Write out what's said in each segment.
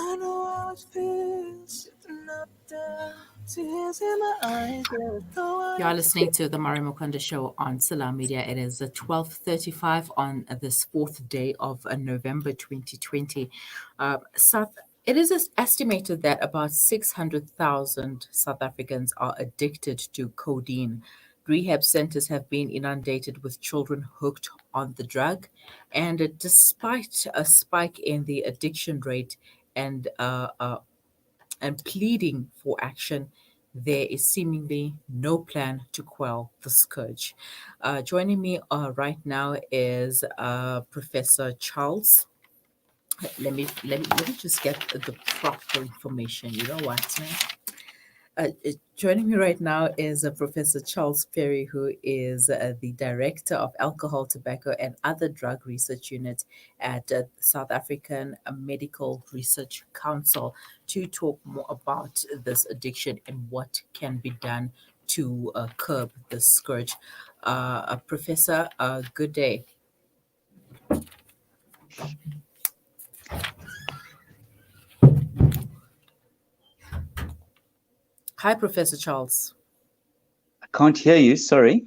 I know how it feels sitting up there, tears in my eyes. You are listening to the Mari Mukunda Show on Salam Media. It is 12:35 on this fourth day of November 2020. South. It is estimated that about 600,000 South Africans are addicted to codeine. Rehab centers have been inundated with children hooked on the drug, and despite a spike in the addiction rate and pleading for action, there is seemingly no plan to quell the scourge. Joining me right now is Professor Charles. Let me just get the proper information. You know what, man? Joining me right now is Professor Charles Parry, who is the Director of Alcohol, Tobacco, and Other Drug Research Unit at South African Medical Research Council, to talk more about this addiction and what can be done to curb the scourge. Professor, good day. Hi, Professor Charles. I can't hear you, sorry.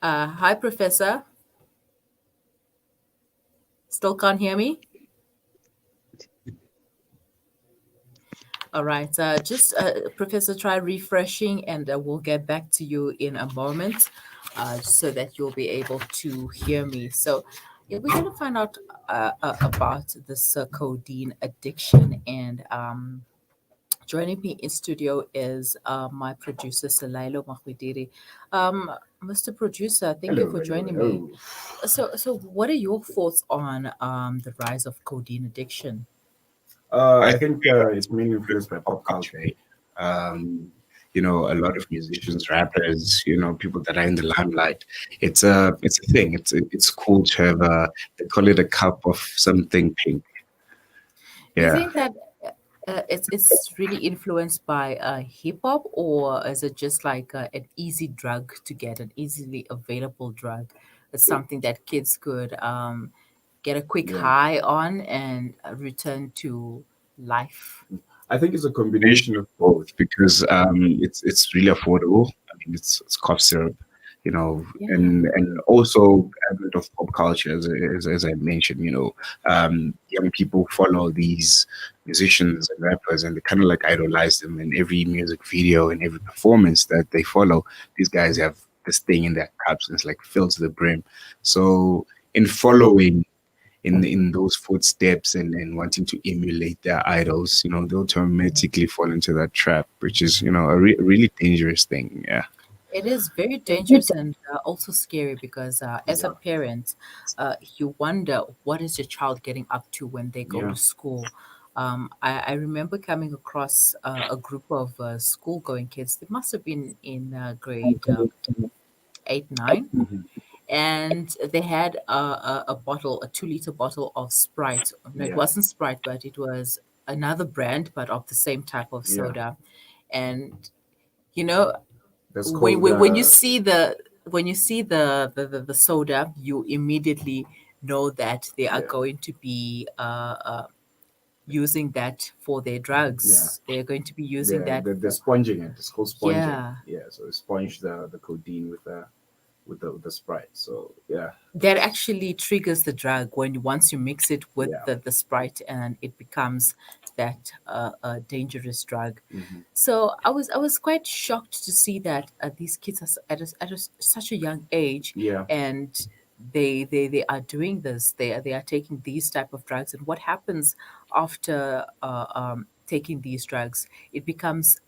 Hi, Professor. Still can't hear me? All right. Professor, try refreshing, and we'll get back to you in a moment, so that you'll be able to hear me. So, yeah, we're going to find out about this codeine addiction. And joining me in studio is my producer, Salailo Mahwidiri. Mr. Producer, thank you for joining me. So, what are your thoughts on the rise of codeine addiction? I think it's mainly influenced by pop culture. Um, a lot of musicians, rappers, people that are in the limelight. It's a thing. It's cool to have they call it a cup of something pink. Do you Yeah. think that it's really influenced by hip hop, or is it just like an easy drug to get, an easily available drug? It's something that kids could get a quick Yeah. high on and return to life. I think it's a combination of both because it's really affordable. I mean, it's cough syrup, Yeah. and also a bit of pop culture, as I mentioned. Young people follow these musicians and rappers, and they kind of like idolize them. In every music video and every performance that they follow, these guys have this thing in their cups, and it's like filled to the brim. So in following in those footsteps and wanting to emulate their idols, they'll automatically fall into that trap, which is, a really dangerous thing. Yeah. It is very dangerous and also scary because, as a Yeah. parent, you wonder what is your child getting up to when they go Yeah. to school. I remember coming across a group of school-going kids. They must have been in grade 8, 9, Mhm. and they had a bottle, a 2-liter bottle of Sprite. No, it Yeah. wasn't Sprite, but it was another brand, but of the same type of Yeah. soda. And you know, That's when called, when you see the soda, you immediately know that they are yeah. going to be using that for their Yeah. drugs. They're going to be using that They're for, sponging it. It's called sponging. yeah. Yeah. So they sponge the codeine with the Sprite. So yeah. That actually triggers the drug when once you mix it with Yeah. the Sprite, and it becomes that dangerous drug. Hmm. So I was quite shocked to see that these kids are such a young age, Yeah. and they are doing this. They are taking these type of drugs, and what happens after taking these drugs? It becomes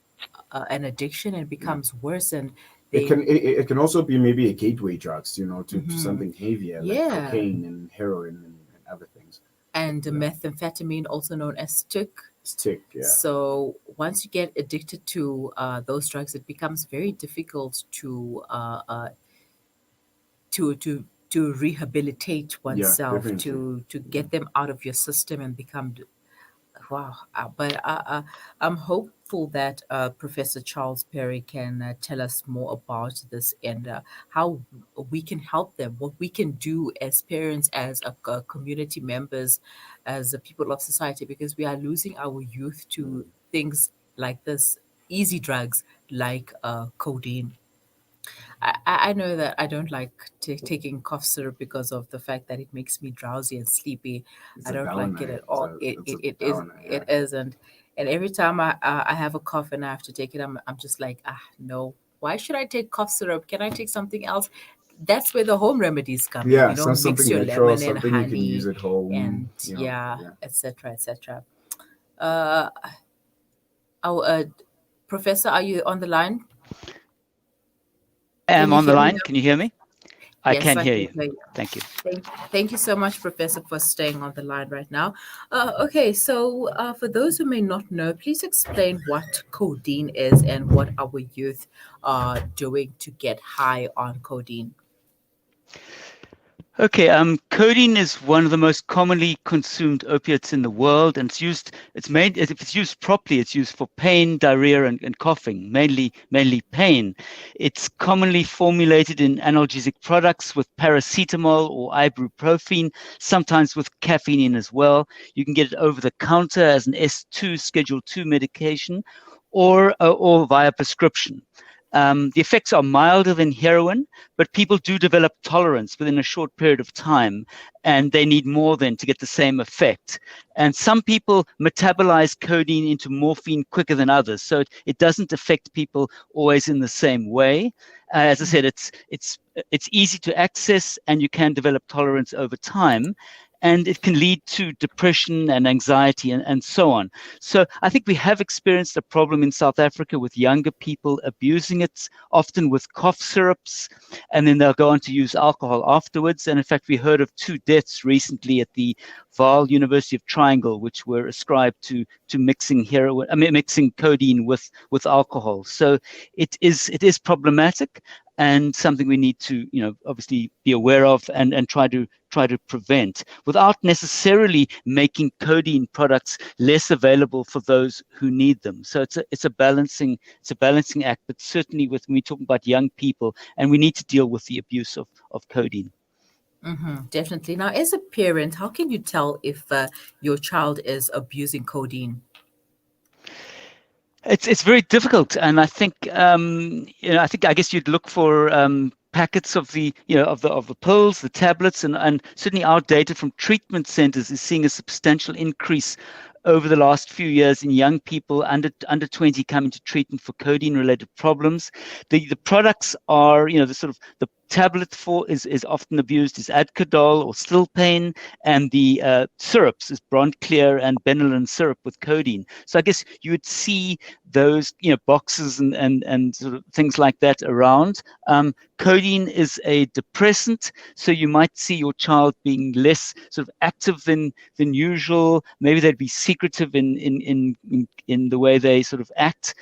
an addiction, and it Yeah. becomes worse, and It they can it can also be maybe a gateway drugs, to Mhm. something heavier like Yeah. cocaine and heroin and other things. And the Yeah. methamphetamine, also known as stick. Stick. Yeah. So once you get addicted to those drugs, it becomes very difficult to rehabilitate Yeah. oneself, Definitely. to get them out of your system and become Wow. I'm hopeful that Professor Charles Perry can tell us more about this and how we can help them, what we can do as parents, as community members, as the people of society, because we are losing our youth to things like this, easy drugs like codeine. I know that I don't like taking cough syrup because of the fact that it makes me drowsy and sleepy. It's I a don't like it downer. at all. It's a It is downer. it Yeah. isn't. And every time I have a cough and I have to take it, I'm just like, no. Why should I take cough syrup? Can I take something else? That's where the home remedies come in. Yeah. You know, mix Something your natural, lemon and something you can use honey, at home. and You know. yeah, Yeah. etc. etc. Uh, our Professor, are you on the line? Can Am you on the hear me line. now? Can you hear me? I Yes, can I hear can you. hear you. Thank you. Thank you so much, Professor, for staying on the line right now. Okay, so for those who may not know, please explain what codeine is and what our youth are doing to get high on codeine. Okay, codeine is one of the most commonly consumed opiates in the world, and it's made, if it's used properly, it's used for pain, diarrhea, and coughing, mainly pain. It's commonly formulated in analgesic products with paracetamol or ibuprofen, sometimes with caffeine in as well. You can get it over the counter as an S2 Schedule 2 medication, or via prescription. The effects are milder than heroin, but people do develop tolerance within a short period of time, and they need more than to get the same effect. And some people metabolize codeine into morphine quicker than others, so it doesn't affect people always in the same way. As I said, it's easy to access, and you can develop tolerance over time. And it can lead to depression and anxiety and so on. So I think we have experienced a problem in South Africa with younger people abusing it, often with cough syrups, and then they'll go on to use alcohol afterwards. And in fact, we heard of 2 deaths recently at the Vaal University of Triangle, which were ascribed to mixing codeine with alcohol. So it is problematic and something we need to, obviously be aware of and try to prevent without necessarily making codeine products less available for those who need them. So it's a balancing act, but certainly when we talk about young people, and we need to deal with the abuse of codeine. Definitely. Now, as a parent, how can you tell if your child is abusing codeine? It's very difficult, and I guess you'd look for packets of the pills, the tablets, and certainly our data from treatment centers is seeing a substantial increase over the last few years in young people under 20 coming to treatment for codeine related problems. The products are, the tablet is often abused is Adcodol or Stilpain, and the syrups is Bronclear and Benylin syrup with codeine. So I guess you would see those boxes and sort of things like that around. Codeine is a depressant, so you might see your child being less sort of active than usual. Maybe they'd be secretive in the way they sort of act.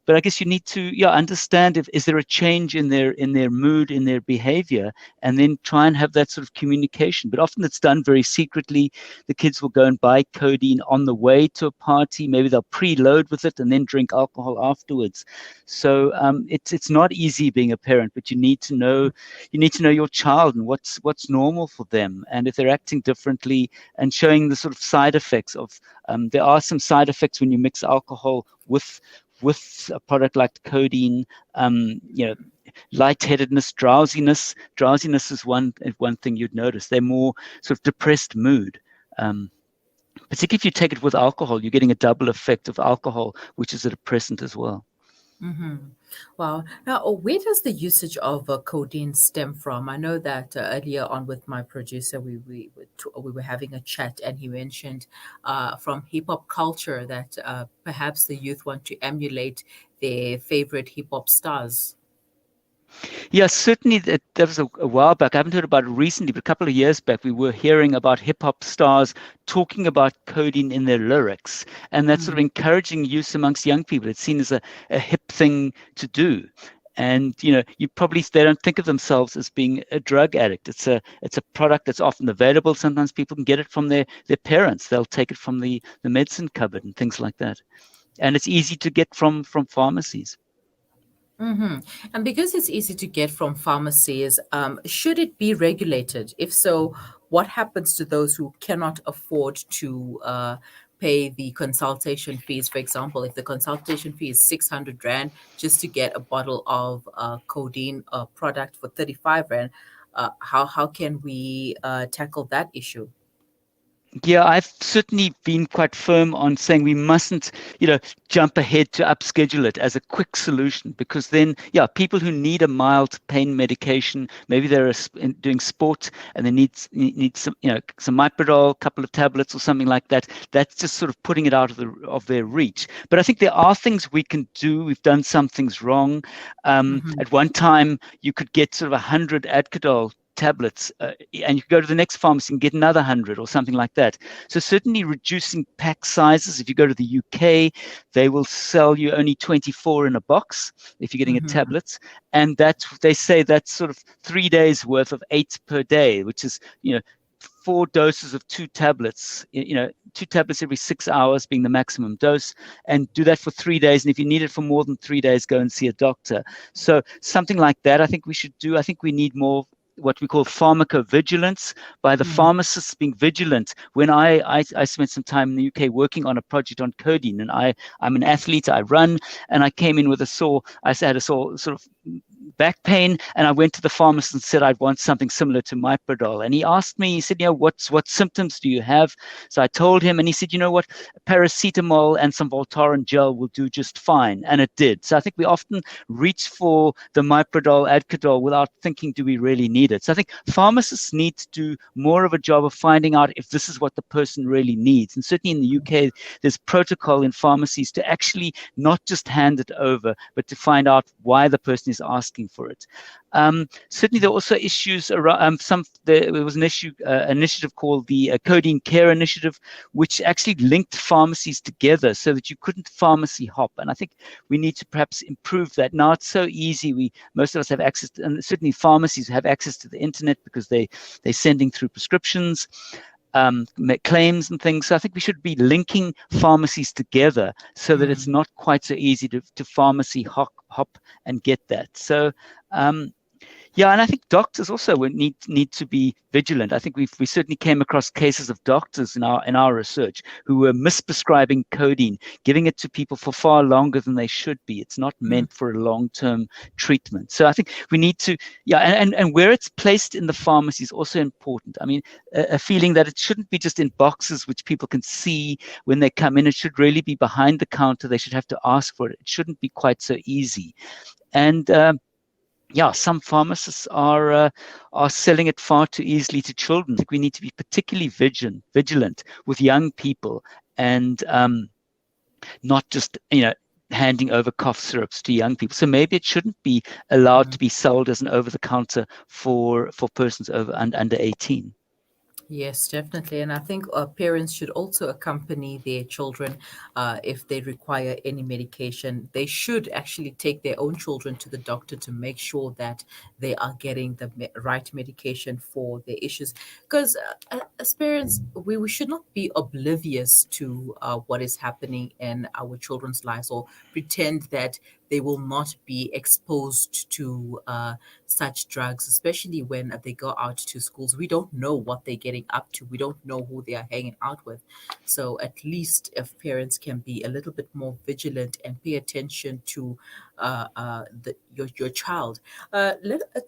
But I guess you need to understand is there a change in their mood, in their behavior, and then try and have that sort of communication. But often it's done very secretly. The kids will go and buy codeine on the way to a party. Maybe they'll preload with it and then drink alcohol afterwards. So it's not easy being a parent, but you need to know your child and what's normal for them, and if they're acting differently, and showing the sort of side effects of there are some side effects when you mix alcohol with a product like codeine. Lightheadedness, drowsiness. Drowsiness is one thing you'd notice. They're more sort of depressed mood. Particularly if you take it with alcohol, you're getting a double effect of alcohol, which is a depressant as well. Wow. Now, where does the usage of codeine stem from? I know that earlier on with my producer, we were having a chat, and he mentioned from hip hop culture that perhaps the youth want to emulate their favorite hip hop stars. Yeah, certainly that was a while back. I haven't heard about it recently, but a couple of years back, we were hearing about hip hop stars talking about codeine in their lyrics, and that's sort of encouraging use amongst young people. It's seen as a hip thing to do. And you probably they don't think of themselves as being a drug addict. It's a product that's often available. Sometimes people can get it from their parents. They'll take it from the medicine cupboard and things like that. And it's easy to get from pharmacies. Mm-hmm. And because it's easy to get from pharmacies, should it be regulated? If so, what happens to those who cannot afford to pay the consultation fees? For example, if the consultation fee is 600 Rand just to get a bottle of codeine product for 35 Rand, how can we tackle that issue? Yeah, I've certainly been quite firm on saying we mustn't, jump ahead to upschedule it as a quick solution, because then, yeah, people who need a mild pain medication, maybe they're doing sport and they need some Miprodol, a couple of tablets or something like that. That's just sort of putting it out of their reach. But I think there are things we can do. We've done some things wrong. Mm-hmm. At one time, you could get sort of 100 Adcodol tablets, and you can go to the next pharmacy and get another 100 or something like that. So certainly reducing pack sizes. If you go to the UK, they will sell you only 24 in a box if you're getting a Mm-hmm. tablet, and they say that's sort of 3 days worth of 8 per day, which is 4 doses of 2 tablets. 2 tablets every 6 hours being the maximum dose, and do that for 3 days. And if you need it for more than 3 days, go and see a doctor. So something like that, I think we should do. I think we need more what we call pharmacovigilance, by the Mm-hmm. pharmacists being vigilant. When I spent some time in the UK working on a project on codeine, and I'm an athlete, I run, and I came in with I had a sore sort of back pain, and I went to the pharmacist and said I'd want something similar to Miprodol. And he asked me, he said, what symptoms do you have? So I told him, and he said, you know what, paracetamol and some Voltaren gel will do just fine. And it did. So I think we often reach for the Miprodol, Adcodol without thinking, do we really need it? So I think pharmacists need to do more of a job of finding out if this is what the person really needs. And certainly in the UK, there's protocol in pharmacies to actually not just hand it over, but to find out why the person is asking for it. Certainly, there are also issues around there was an initiative called the Codeine Care Initiative, which actually linked pharmacies together so that you couldn't pharmacy hop. And I think we need to perhaps improve that. Now it's so easy. Most of us have access, and certainly pharmacies have access to the internet because they're sending through prescriptions, claims and things. So I think we should be linking pharmacies together so that it's not quite so easy to pharmacy hop and get that. So yeah, and I think doctors also need to be vigilant. I think we certainly came across cases of doctors in our research who were misprescribing codeine, giving it to people for far longer than they should be. It's not meant for a long-term treatment. So I think we need to, yeah, and where it's placed in the pharmacy is also important. I mean, a feeling that it shouldn't be just in boxes which people can see when they come in. It should really be behind the counter. They should have to ask for it. It shouldn't be quite so easy. And yeah, some pharmacists are selling it far too easily to children. I think we need to be particularly vigilant with young people, and not just handing over cough syrups to young people. So maybe it shouldn't be allowed to be sold as an over-the-counter for persons under 18. Yes, definitely. And I think parents should also accompany their children if they require any medication. They should actually take their own children to the doctor to make sure that they are getting the right medication for their issues. Because as parents, we should not be oblivious to what is happening in our children's lives, or pretend that they will not be exposed to such drugs, especially when they go out to schools. We don't know what they're getting up to. We don't know who they are hanging out with. So at least if parents can be a little bit more vigilant and pay attention to your child.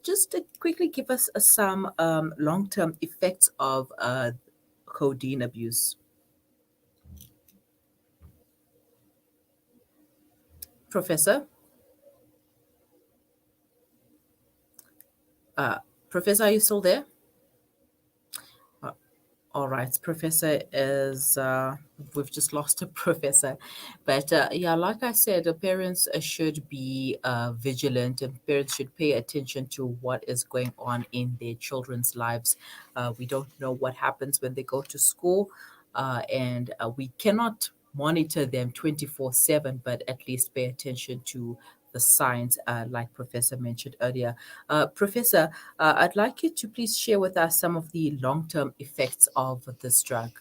Just quickly give us some long-term effects of codeine abuse. Professor? Uh, Professor, are you still there? All right, Professor is, we've just lost a professor. But yeah, like I said, the parents should be vigilant, and parents should pay attention to what is going on in their children's lives. We don't know what happens when they go to school, and we cannot monitor them 24/7, but at least pay attention to the science, like Professor mentioned earlier. Professor, I'd like you to please share with us some of the long-term effects of this drug.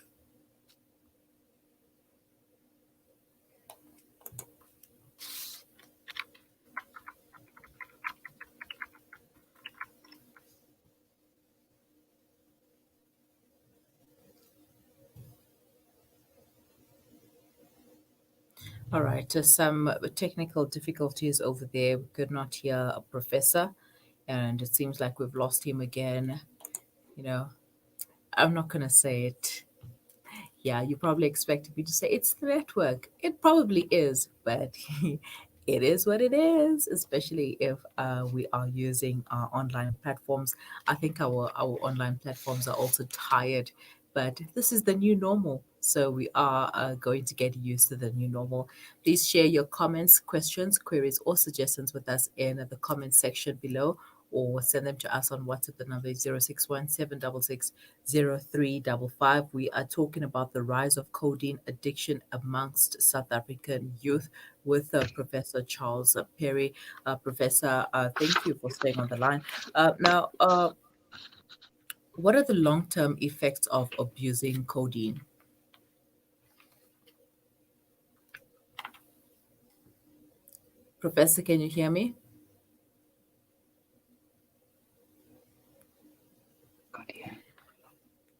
All right, some technical difficulties over there. We could not hear a professor, and it seems like we've lost him again. You know, I'm not going to say it. Yeah, you probably expected me to say it's the network. It probably is, but it is what it is, especially if we are using our online platforms. I think our online platforms are also tired, but this is the new normal. So we are going to get used to the new normal. Please share your comments, questions, queries, or suggestions with us in the comment section below, or send them to us on WhatsApp. The number is 061 We are talking about the rise of codeine addiction amongst South African youth with Professor Charles Parry. Professor, thank you for staying on the line. Now, what are the long-term effects of abusing codeine? Professor, can you hear me?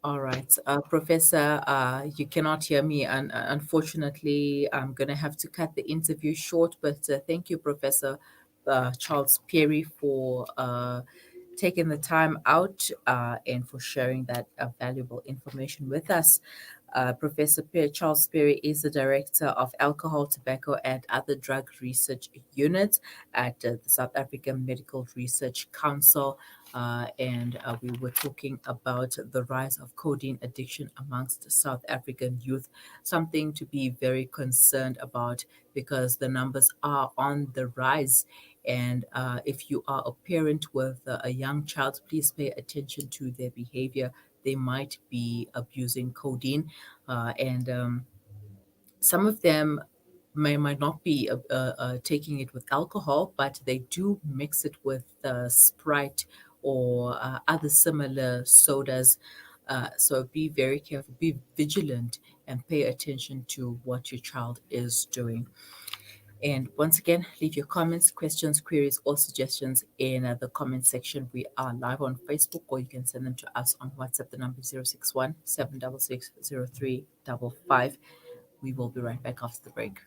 All right, Professor, you cannot hear me, and unfortunately, I'm going to have to cut the interview short. But thank you, Professor Charles Parry, for taking the time out and for sharing that valuable information with us. Professor Charles Parry is the Director of Alcohol, Tobacco, and Other Drug Research Unit at the South African Medical Research Council. And we were talking about the rise of codeine addiction amongst South African youth, something to be very concerned about because the numbers are on the rise. And if you are a parent with a young child, please pay attention to their behavior. They might be abusing codeine, and some of them might not be taking it with alcohol, but they do mix it with Sprite or other similar sodas. So be very careful, be vigilant, and pay attention to what your child is doing. And once again, leave your comments, questions, queries, or suggestions in the comment section. We are live on Facebook, or you can send them to us on WhatsApp. The number is 061 We will be right back after the break.